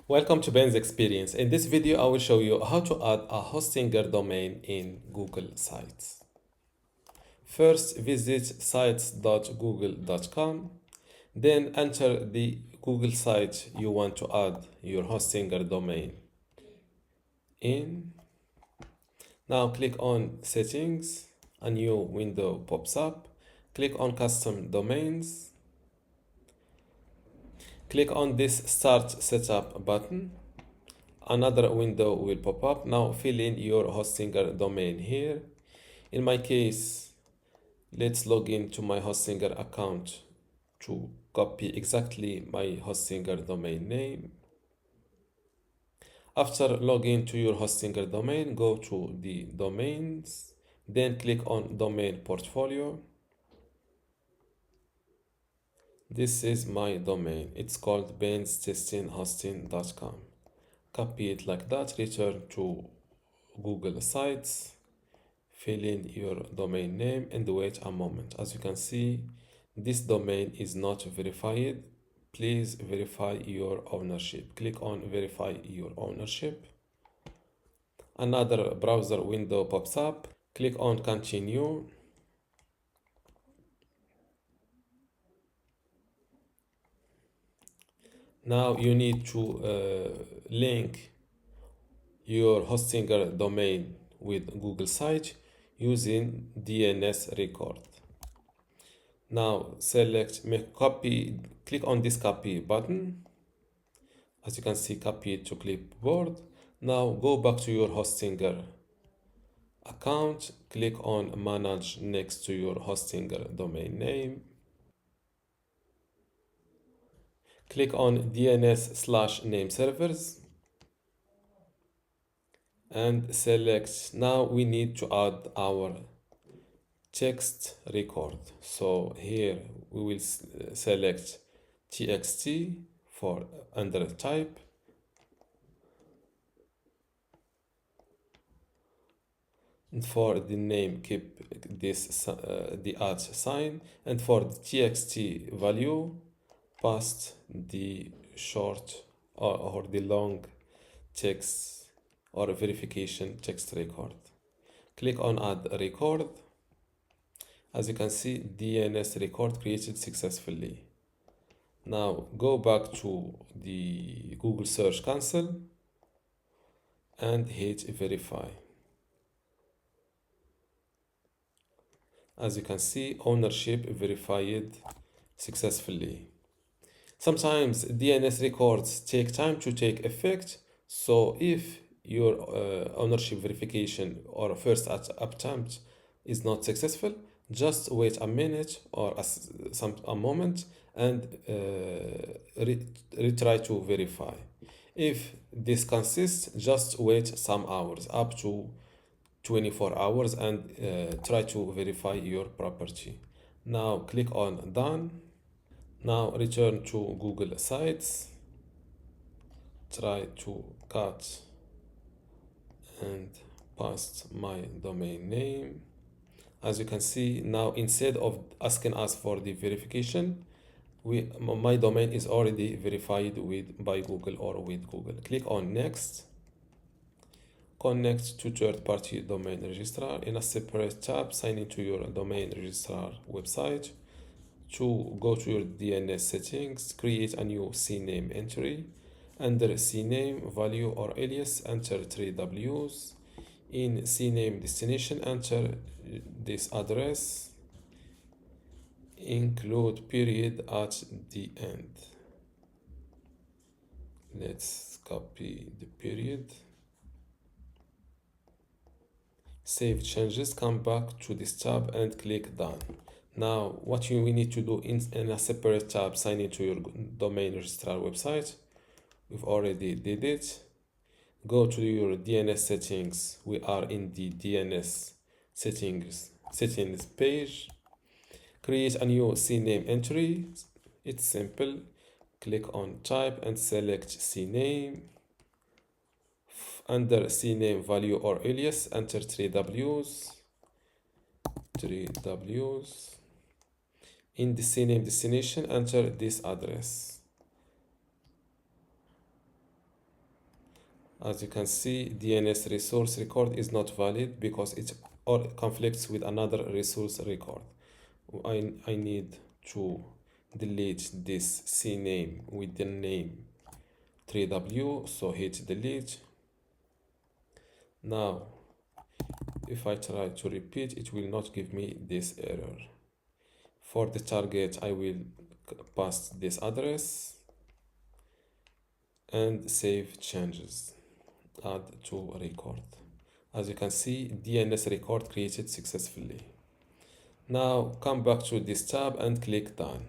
Welcome to Ben's Experience. In this video, I will show you how to add a Hostinger domain in Google Sites. First, visit sites.google.com. Then enter the Google site you want to add your Hostinger domain in. Now click on Settings. A new window pops up. Click on Custom Domains. Click on this Start Setup button. Another window will pop up. Now fill in your Hostinger domain here. In my case, let's log into my Hostinger account to copy exactly my Hostinger domain name. After logging to your Hostinger domain, go to the domains, then click on domain portfolio. This is my domain. It's called benstestinghosting.com. Copy it like that, return to Google Sites, fill in your domain name and wait a moment. As you can see, this domain is not verified. Please verify your ownership. Click on verify your ownership. Another browser window pops up. Click on continue. Now you need to link your Hostinger domain with Google Site using DNS record. Now select make copy, click on this copy button. As you can see, copy it to clipboard. Now go back to your Hostinger account, click on manage next to your Hostinger domain name. Click on DNS/name servers and select, now we need to add our text record. So here we will select txt for under type. And for the name, keep this the @ sign, and for the txt value, paste the short or the long text or verification text record. Click on add record. As you can see, DNS record created successfully. Now go back to the Google Search Console and hit verify. As you can see, ownership verified successfully. Sometimes DNS records take time to take effect, so if your ownership verification or first attempt is not successful, just wait a minute or a moment and retry to verify. If this consists, just wait some hours, up to 24 hours, and try to verify your property. Now click on done. Now return to Google Sites. Try to cut and paste my domain name. As you can see, now instead of asking us for the verification, my domain is already verified by Google or with Google. Click on next. Connect to third-party domain registrar. In a separate tab, sign into your domain registrar website. To go to your DNS settings, create a new CNAME entry. Under CNAME value or alias, enter 3 Ws. In CNAME destination, enter this address. Include period at the end. Let's copy the period. Save changes, come back to this tab and click done. Now what we need to do in a separate tab, sign into your domain registrar website. We've already did it. Go to your DNS settings. We are in the DNS settings page. Create a new CNAME entry. It's simple. Click on type and select CNAME. Under CNAME value or alias, enter 3 Ws. In the CNAME destination, enter this address. As you can see, DNS resource record is not valid because it or conflicts with another resource record. I need to delete this CNAME with the name 3W, so hit delete. Now, if I try to repeat, it will not give me this error. For the target, I will pass this address and save changes. Add to record. As you can see, DNS record created successfully. Now come back to this tab and click done.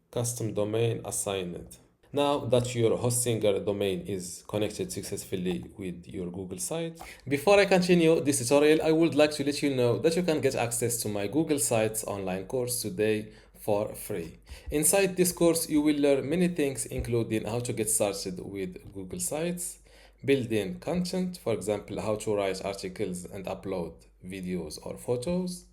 Custom domain assigned. Now that your Hostinger domain is connected successfully with your Google site, before I continue this tutorial, I would like to let you know that you can get access to my Google Sites online course today for free. Inside this course, you will learn many things, including how to get started with Google Sites, building content, for example, how to write articles and upload videos or photos,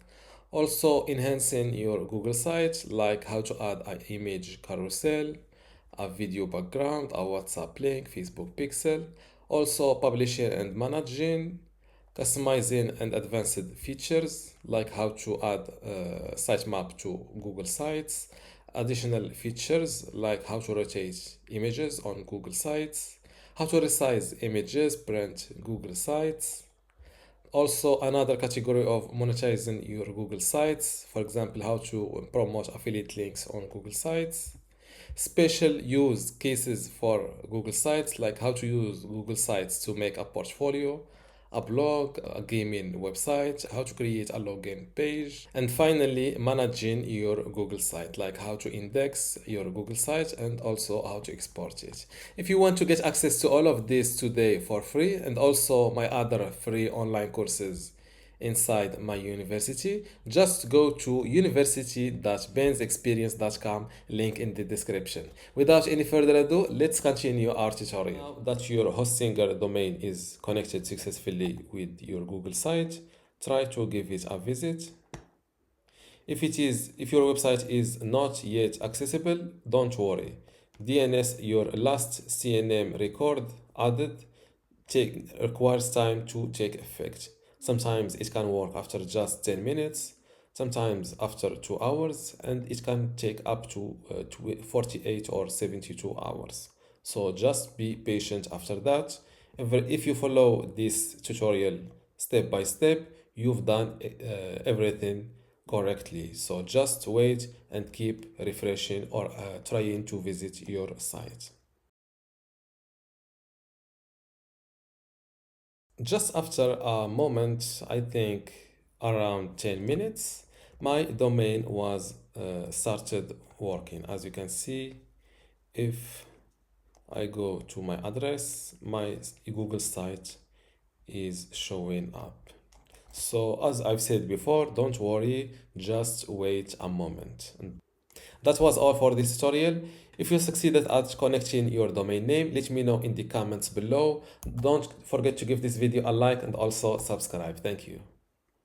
also enhancing your Google site, like how to add an image carousel, a video background, a WhatsApp link, Facebook pixel, also publishing and managing, customizing and advanced features like how to add sitemap to Google Sites, additional features like how to rotate images on Google Sites, how to resize images, print Google Sites. Also, another category of monetizing your Google Sites, for example, how to promote affiliate links on Google Sites. Special use cases for Google Sites, like how to use Google Sites to make a portfolio, a blog, a gaming website, how to create a login page, and finally managing your Google site, like how to index your Google site and also how to export it. If you want to get access to all of this today for free, and also my other free online courses inside my university, just go to university.bensexperience.com, link in the description. Without any further ado, let's continue our tutorial. Now that your Hostinger domain is connected successfully with your Google site, try to give it a visit. If your website is not yet accessible, don't worry. DNS, your last CNAME record added, requires time to take effect. Sometimes it can work after just 10 minutes, sometimes after 2 hours, and it can take up to 48 or 72 hours. So just be patient after that. If you follow this tutorial step by step, you've done everything correctly. So just wait and keep refreshing or trying to visit your site. Just after a moment, I think around 10 minutes, my domain was started working. As you can see, if I go to my address, my Google site is showing up. So as I've said before, don't worry, just wait a moment. That was all for this tutorial. If you succeeded at connecting your domain name, let me know in the comments below. Don't forget to give this video a like and also subscribe. Thank you.